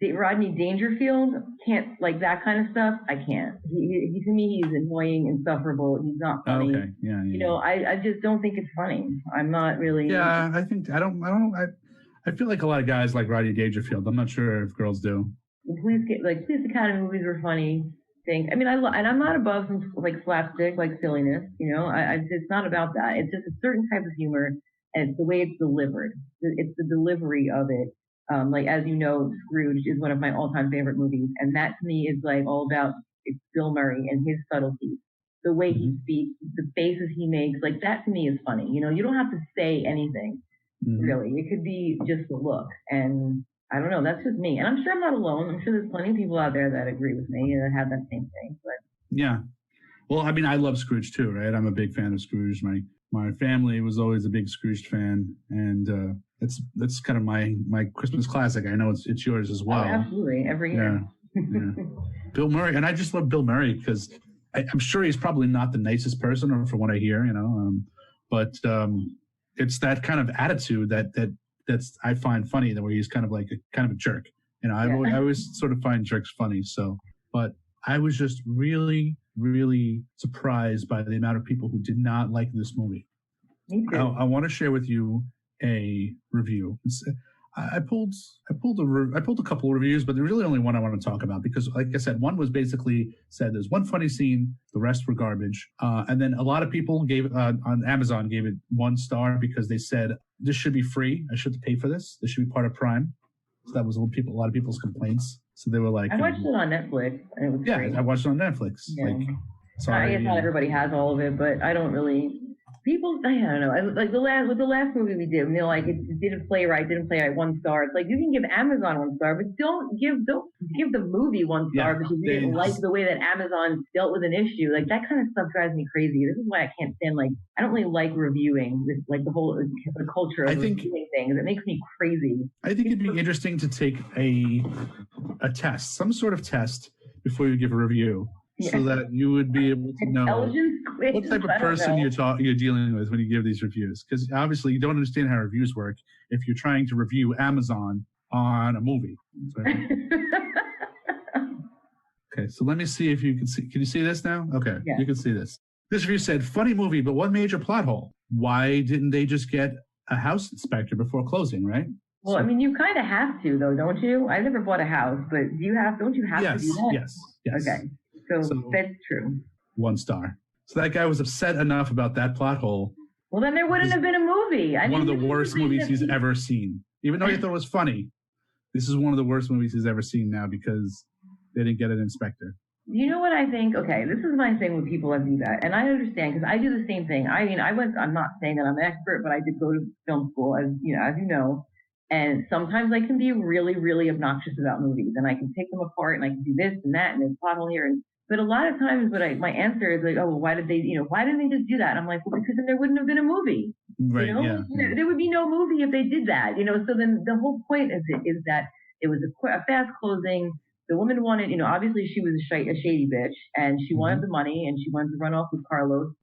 Rodney Dangerfield can't, like that kind of stuff. I can't. He to me, he's annoying, insufferable. He's not funny. Okay. Yeah. I just don't think it's funny. I'm not really. Yeah, I think I feel like a lot of guys like Rodney Dangerfield. I'm not sure if girls do. The Police Academy movies were funny. And I'm not above some like slapstick, like silliness. It's not about that. It's just a certain type of humor, and it's the way it's delivered. It's the delivery of it. Like as you know, Scrooge is one of my all-time favorite movies, and that to me is like all about it's Bill Murray and his subtlety, the way he speaks, the faces he makes. Like that to me is funny. You don't have to say anything really. It could be just the look, and I don't know. That's just me, and I'm sure I'm not alone. I'm sure there's plenty of people out there that agree with me and that have that same thing. But Yeah. Well, I mean, I love Scrooge too, right? I'm a big fan of Scrooge. My family was always a big Scrooge fan, and that's kind of my Christmas classic. I know it's yours as well. Oh, absolutely, every year. Yeah. Bill Murray, and I just love Bill Murray because I'm sure he's probably not the nicest person, or from what I hear, but it's that kind of attitude that's I find funny, that where he's kind of like a jerk. I always sort of find jerks funny. So, but I was just really, really surprised by the amount of people who did not like this movie. Me too. I want to share with you a review. I pulled a couple of reviews, but there's really only one I want to talk about because, like I said, one was basically said there's one funny scene, the rest were garbage, and then a lot of people gave on Amazon gave it 1 star because they said this should be free. I should pay for this. This should be part of Prime. So that was a lot of people's complaints. So they were like, I watched it on Netflix, and it was great. I watched it on Netflix. Yeah. Sorry, I guess not everybody has all of it, but I don't really. People, I don't know. Like the last movie we did, it didn't play right, 1 star. It's like you can give Amazon 1 star, but don't give the movie 1 star because you didn't like the way that Amazon dealt with an issue. Like that kind of stuff drives me crazy. This is why I can't stand I don't really like reviewing this, like the culture of reviewing things. It makes me crazy. I think it'd be interesting to take a test, some sort of test before you give a review. Yeah. So that you would be able to know what type of person you're dealing with when you give these reviews. Because obviously you don't understand how reviews work if you're trying to review Amazon on a movie. Okay, so let me see if you can see. Can you see this now? Okay, yeah. You can see this. This review said, funny movie, but one major plot hole. Why didn't they just get a house inspector before closing, right? Well, I mean, you kind of have to, though, don't you? I never bought a house, but don't you have to do that? Yes. Okay. So that's true. 1 star. So that guy was upset enough about that plot hole. Well, then there wouldn't have been a movie. One of the worst movies he's ever seen. Even though he thought it was funny, this is one of the worst movies he's ever seen now because they didn't get an inspector. You know what I think? Okay, this is my thing with people that do that. And I understand because I do the same thing. I mean, I'm not saying that I'm an expert, but I did go to film school, as you know. And sometimes I can be really, really obnoxious about movies, and I can take them apart, and I can do this and that, and there's a plot hole here. But a lot of times, my answer is like, oh, well, why didn't they just do that? And I'm like, well, because then there wouldn't have been a movie. Right. Yeah. There would be no movie if they did that. So then the whole point is that it was a fast closing. The woman wanted, obviously she was a shady bitch, and she wanted the money, and she wanted to run off with Carlos,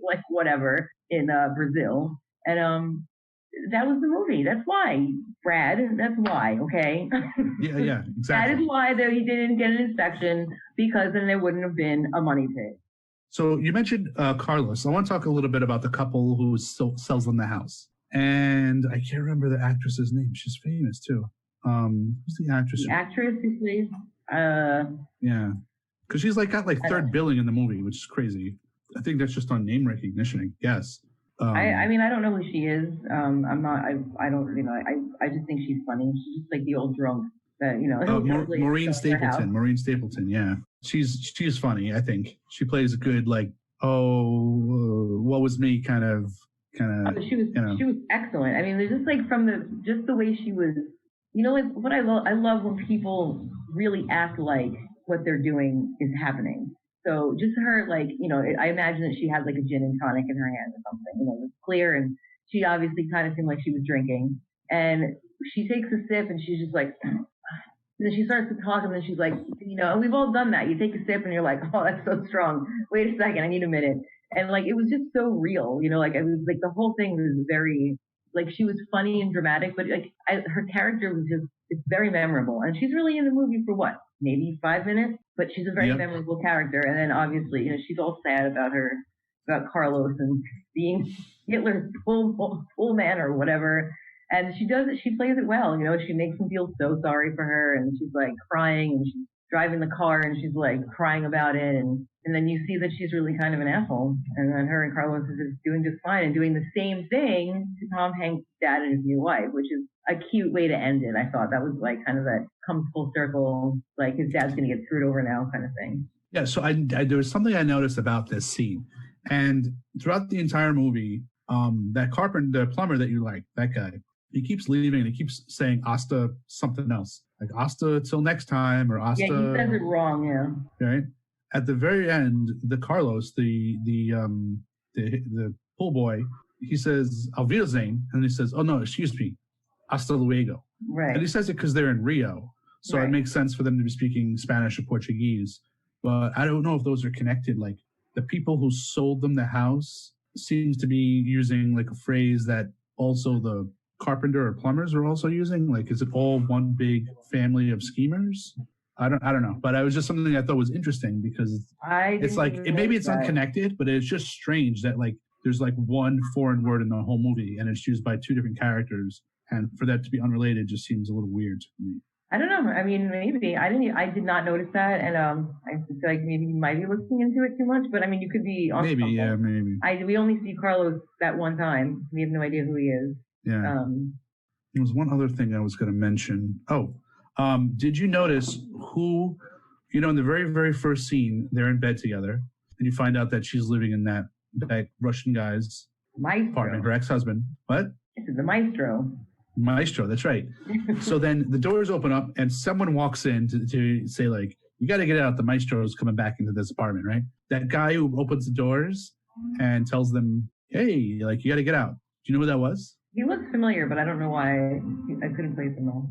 like whatever, in Brazil. And that was the movie. That's why, Brad. That's why, okay? Yeah, exactly. That is why he didn't get an inspection, because then there wouldn't have been a money pit. So you mentioned Carlos. I want to talk a little bit about the couple who sells them the house. And I can't remember the actress's name. She's famous, too. Who's the actress? The actress who plays... Yeah. Because she's got third billing in the movie, which is crazy. I think that's just on name recognition, I guess. I mean, I don't know who she is. I just think she's funny. She's just like the old drunk that, Maureen Stapleton. Maureen Stapleton, yeah. She's funny, I think. She plays a good, what was me kind of. She was excellent. I mean, there's just from the way she was, what I love when people really act like what they're doing is happening. So just her, I imagine that she had a gin and tonic in her hand or something, it was clear, and she obviously kind of seemed like she was drinking. And she takes a sip and she's just like, and then she starts to talk, and then she's like, and we've all done that. You take a sip and you're like, oh, that's so strong. Wait a second, I need a minute. And it was just so real, it was the whole thing was very, she was funny and dramatic, but her character was it's very memorable. And she's really in the movie for what? Maybe 5 minutes, but she's a very memorable character. And then obviously, she's all sad about Carlos and being Hitler's full man or whatever. And she does it. She plays it well. You know, she makes him feel so sorry for her, and she's like crying, and she's driving the car, and she's like crying about it, and then you see that she's really kind of an asshole, and then her and Carlos is just doing just fine and doing the same thing to Tom Hanks' dad and his new wife, which is a cute way to end it. I thought that was like kind of that comes full circle, like his dad's gonna get screwed over now kind of thing. Yeah, so I there was something I noticed about this scene, and throughout the entire movie, that carpenter, the plumber that you like, that guy, he keeps leaving and he keeps saying "hasta" something else, like "hasta till next time" or "hasta." Yeah, he says it wrong. Yeah. Right. At the very end, the Carlos, the pool boy, he says "Auf Wiedersehen," and he says, "Oh no, excuse me, hasta luego." Right. And he says it because they're in Rio, so it makes sense for them to be speaking Spanish or Portuguese. But I don't know if those are connected. Like the people who sold them the house seems to be using like a phrase that also the carpenter or plumbers are also using. Like, is it all one big family of schemers? I don't know. But it was just something I thought was interesting because it's like maybe it's unconnected, but it's just strange that like there's like one foreign word in the whole movie and it's used by two different characters, and for that to be unrelated just seems a little weird to me. I don't know. I mean, maybe I did not notice that, and I feel like maybe you might be looking into it too much. But I mean, you could be on maybe, something. Yeah, maybe. We only see Carlos that one time. We have no idea who he is. Yeah. There was one other thing I was going to mention. Did you notice who, in the very, very first scene, they're in bed together, and you find out that she's living in that Russian guy's apartment, her ex-husband. What? This is the maestro. Maestro, that's right. So then the doors open up and someone walks in to say, like, you got to get out. The maestro's coming back into this apartment, right? That guy who opens the doors and tells them, hey, like, you got to get out. Do you know who that was? He looks familiar, but I don't know why I couldn't place him all.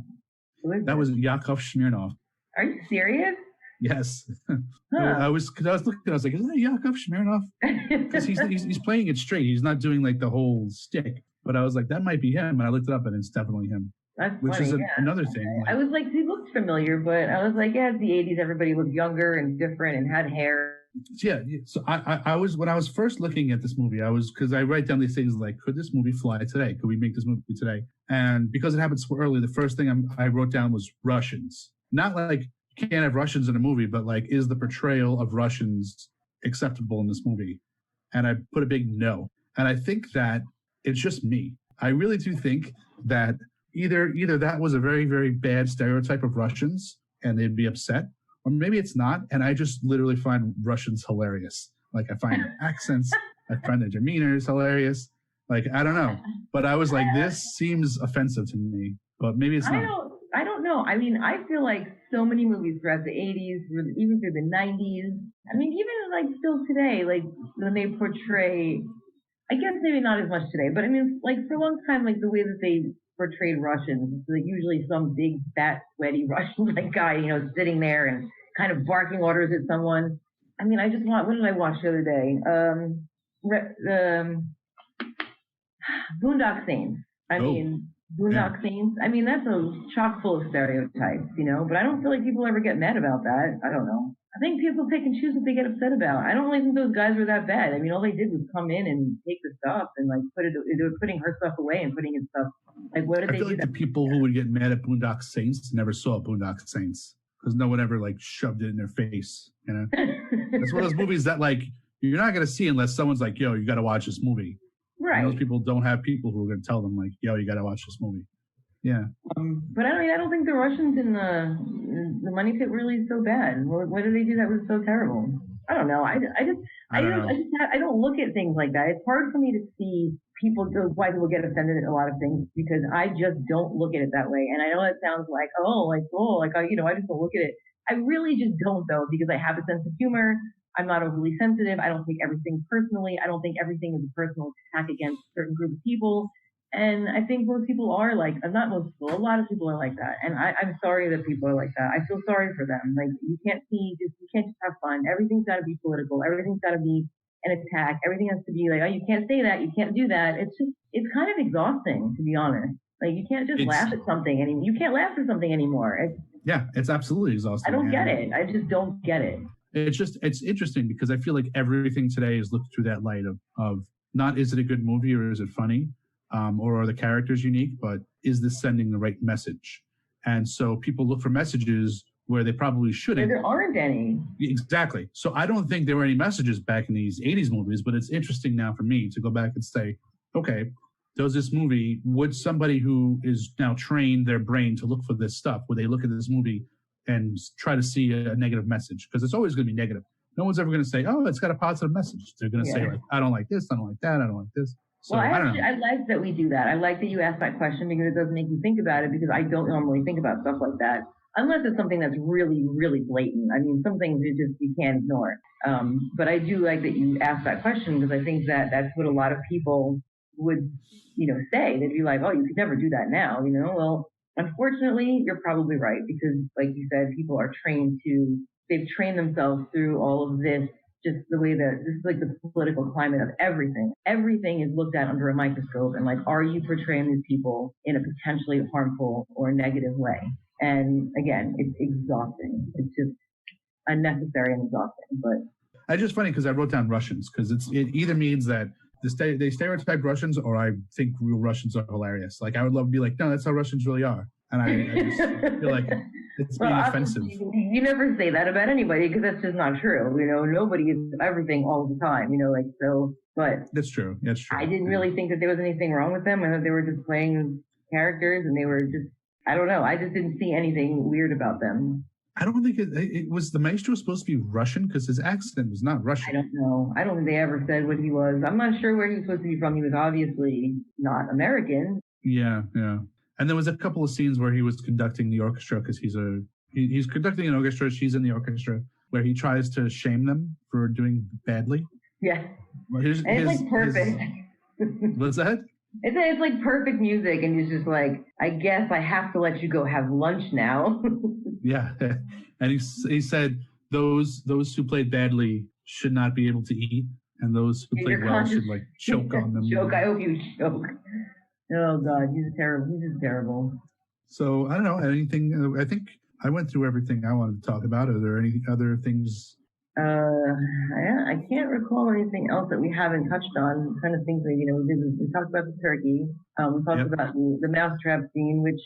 That was Yakov Smirnoff. Are you serious? Yes. I was looking, I was like, isn't that Yakov Smirnoff? Because he's playing it straight. He's not doing like the whole stick. But I was like, that might be him. And I looked it up and it's definitely him. That's which funny, is another thing. Like, I was like, he looks familiar, but I was like, yeah, it's the 80s. Everybody looked younger and different and had hair. Yeah. So I was, when I was first looking at this movie, because I write down these things like, could this movie fly today? Could we make this movie today? And because it happened so early, the first thing I wrote down was Russians. Not like you can't have Russians in a movie, but like, is the portrayal of Russians acceptable in this movie? And I put a big no. And I think that it's just me. I really do think that either that was a very, very bad stereotype of Russians and they'd be upset, or maybe it's not. And I just literally find Russians hilarious. Like I find their accents, I find their demeanors hilarious. Like, I don't know. But I was like, this seems offensive to me, but maybe it's not. I don't know. I mean, I feel like so many movies throughout the 80s, even through the 90s. I mean, even like still today, like when they portray, I guess maybe not as much today, but I mean, like for a long time, like the way that they portrayed Russians, like usually some big, fat, sweaty Russian like guy, sitting there and kind of barking orders at someone. I mean, what did I watch the other day? Boondock Saints. Boondock Saints. I mean, that's a chock full of stereotypes, but I don't feel like people ever get mad about that. I don't know. I think people pick and choose what they get upset about. I don't really think those guys were that bad. I mean, all they did was come in and take the stuff and like they were putting her stuff away and putting his stuff. Like, what did they do? I feel like the people who would get mad at Boondock Saints never saw Boondock Saints because no one ever like shoved it in their face. It's one of those movies that like you're not gonna see unless someone's like, "Yo, you got to watch this movie." Right. And those people don't have people who are gonna tell them like, "Yo, you got to watch this movie." Yeah. But I don't think the Russians in the Money Pit were really so bad. What did they do that was so terrible? I don't know. I don't look at things like that. It's hard for me to see why people get offended at a lot of things because I just don't look at it that way. And I know it sounds like, I just don't look at it. I really just don't though, because I have a sense of humor. I'm not overly sensitive. I don't take everything personally. I don't think everything is a personal attack against a certain group of people. And I think most people are like, not most people, a lot of people are like that. And I'm sorry that people are like that. I feel sorry for them. Like you can't just have fun. Everything's got to be political. Everything's got to be an attack. Everything has to be like, oh, you can't say that. You can't do that. It's kind of exhausting, to be honest. Like you can't just laugh at something anymore. You can't laugh at something anymore. It's absolutely exhausting. I don't get it. I just don't get it. It's interesting because I feel like everything today is looked through that light of not is it a good movie or is it funny? or are the characters unique, but is this sending the right message? And so people look for messages where they probably shouldn't. There aren't any. Exactly. So I don't think there were any messages back in these 80s movies, but it's interesting now for me to go back and say, okay, does this movie, would somebody who is now trained their brain to look for this stuff, would they look at this movie and try to see a negative message? Because it's always going to be negative. No one's ever going to say, oh, it's got a positive message. They're going to say, like, I don't like this, I don't like that, I don't like this. So, well, I like that we do that. I like that you asked that question because it does make you think about it, because I don't normally think about stuff like that unless it's something that's really, really blatant. I mean, some things you can't ignore. But I do like that you asked that question, because I think that that's what a lot of people would, say. They'd be like, oh, you could never do that now, Well, unfortunately, you're probably right, because like you said, people are they've trained themselves through all of this, just the way that this is like the political climate of everything. Everything is looked at under a microscope, and like, are you portraying these people in a potentially harmful or negative way? And again, it's exhausting. It's just unnecessary and exhausting. But it's just funny because I wrote down Russians, because it either means that they stereotype Russians, or I think real Russians are hilarious. Like, I would love to be like, no, that's how Russians really are. And I just feel like it's being offensive. You never say that about anybody, because that's just not true. Nobody is everything all the time, but that's true. That's true. I didn't really think that there was anything wrong with them. I thought they were just playing characters, and they were just, I don't know. I just didn't see anything weird about them. I don't think it was, the maestro supposed to be Russian, because his accent was not Russian. I don't know. I don't think they ever said what he was. I'm not sure where he was supposed to be from. He was obviously not American. Yeah. And there was a couple of scenes where he was conducting the orchestra, because he's conducting an orchestra. She's in the orchestra, where he tries to shame them for doing badly. Yeah. It's like perfect. What's that? It's like perfect music, and he's just like, I guess I have to let you go have lunch now. Yeah, and he said those who played badly should not be able to eat, and those who played well should like choke on them. Choke. I hope you choke. Oh God, he's just terrible. So I don't know anything. I think I went through everything I wanted to talk about. Are there any other things? I can't recall anything else that we haven't touched on. I'm trying to think that, we talked about the turkey. We talked about the mousetrap scene, which,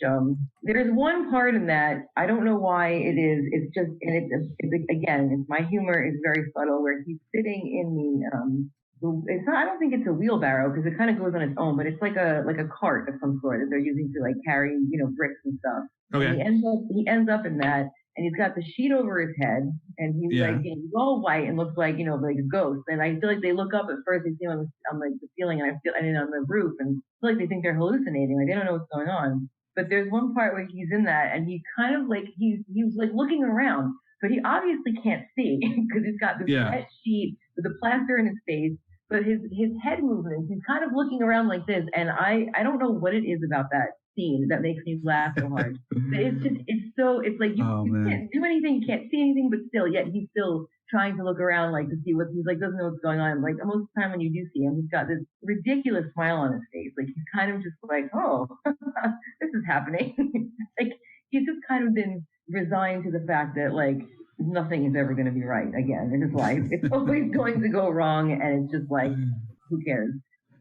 there's one part in that, I don't know why it is. It's just, and it's my humor is very subtle, where he's sitting in I don't think it's a wheelbarrow, because it kind of goes on its own, but it's like a cart of some sort that they're using to like carry, bricks and stuff. Okay. And he ends up in that. And he's got the sheet over his head, and he's like, he's all white and looks like, like a ghost. And I feel like they look up at first, they see him on like the ceiling, and on the roof, and I feel like they think they're hallucinating, like they don't know what's going on. But there's one part where he's in that, and he kind of like he's like looking around, but he obviously can't see, because he's got this wet sheet with the plaster in his face. But his head movements, he's kind of looking around like this, and I don't know what it is about that scene that makes me laugh so hard. But it's like you can't do anything, you can't see anything, but still, yet he's still trying to look around, like to see what he's like, doesn't know what's going on. Like most of the time when you do see him, he's got this ridiculous smile on his face. Like he's kind of just like, oh, this is happening. Like he's just kind of been resigned to the fact that like nothing is ever going to be right again in his life. It's always going to go wrong, and it's just like, who cares?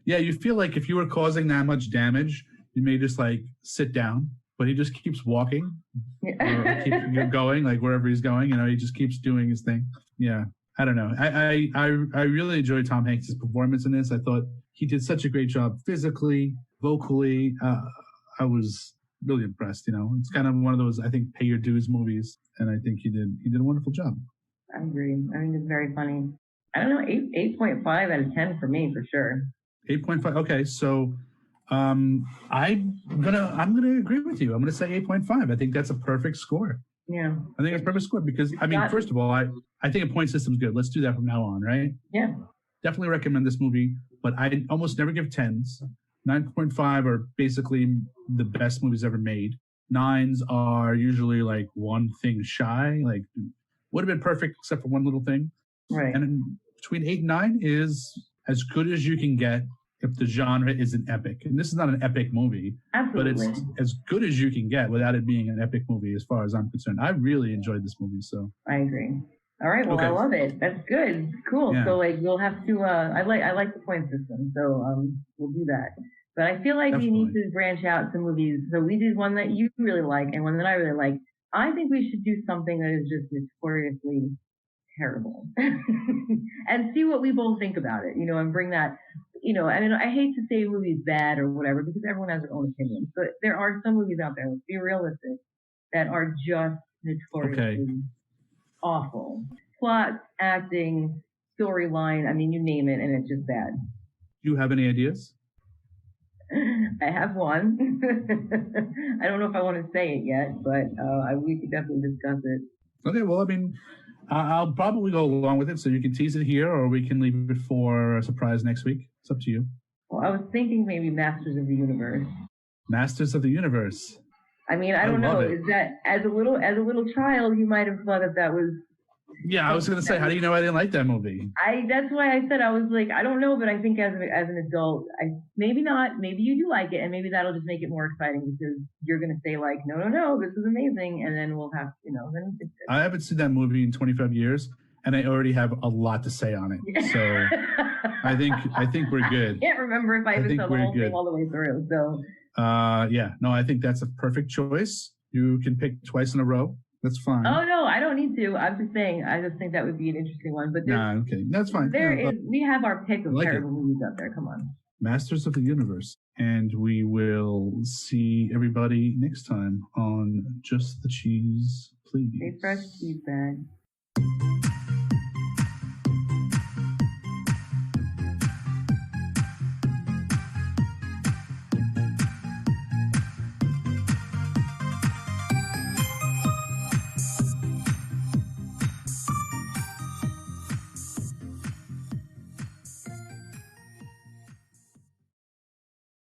Yeah, you feel like if you were causing that much damage, you may just like sit down, but he just keeps walking or keep going, like wherever he's going, he just keeps doing his thing. Yeah, I don't know. I really enjoyed Tom Hanks' performance in this. I thought he did such a great job physically, vocally. I was really impressed. It's kind of one of those, I think, pay your dues movies, and I think he did a wonderful job. I agree. I think it's very funny. I don't know, 8.5 out of 10 for me, for sure. 8.5. Okay, so I'm gonna agree with you. I'm gonna say 8.5. I think that's a perfect score. Yeah. I think it's a perfect score because first of all, I think a point system's good. Let's do that from now on, right? Yeah. Definitely recommend this movie, but I almost never give 10s. 9.5 are basically the best movies ever made. 9s are usually like one thing shy, like would have been perfect except for one little thing. Right. And between 8 and 9 is as good as you can get if the genre is an epic. And this is not an epic movie, Absolutely. but it's as good as you can get without it being an epic movie as far as I'm concerned. I really enjoyed this movie. So I agree. All right. Well, okay. I love it. That's good. Cool. Yeah. So like we'll have to, I like the point system. So we'll do that. But I feel like we need Definitely. to branch out to movies. So we did one that you really like and one that I really like. I think we should do something that is just notoriously terrible and see what we both think about it, and bring that, I mean, I hate to say a movie's bad or whatever because everyone has their own opinion, but there are some movies out there, let's be realistic, that are just Okay. notoriously awful. Plot, acting, storyline, I mean, you name it, and it's just bad. Do you have any ideas? I have one. I don't know if I want to say it yet, but we could definitely discuss it. Okay, well, I mean, I'll probably go along with it, so you can tease it here, or we can leave it for a surprise next week. It's up to you. Well, I was thinking maybe Masters of the Universe. Masters of the Universe. I mean, I don't know. Is that as a little child, you might have thought that was. Yeah, I was going to say, how do you know I didn't like that movie? That's why I said I was like, I don't know, but I think as an adult, maybe not. Maybe you do like it, and maybe that'll just make it more exciting because you're going to say like, no, this is amazing, and then we'll have, then. I haven't seen that movie in 25 years, and I already have a lot to say on it. So I think we're good. I can't remember if I even saw the whole thing all the way through. So. Yeah, no, I think that's a perfect choice. You can pick twice in a row. That's fine. Oh no, I don't need to. I'm just saying. I just think that would be an interesting one. But okay, that's fine. We have our pick of terrible movies out there. Come on. Masters of the Universe, and we will see everybody next time on Just the Cheese, Please. Stay fresh, cheese bag.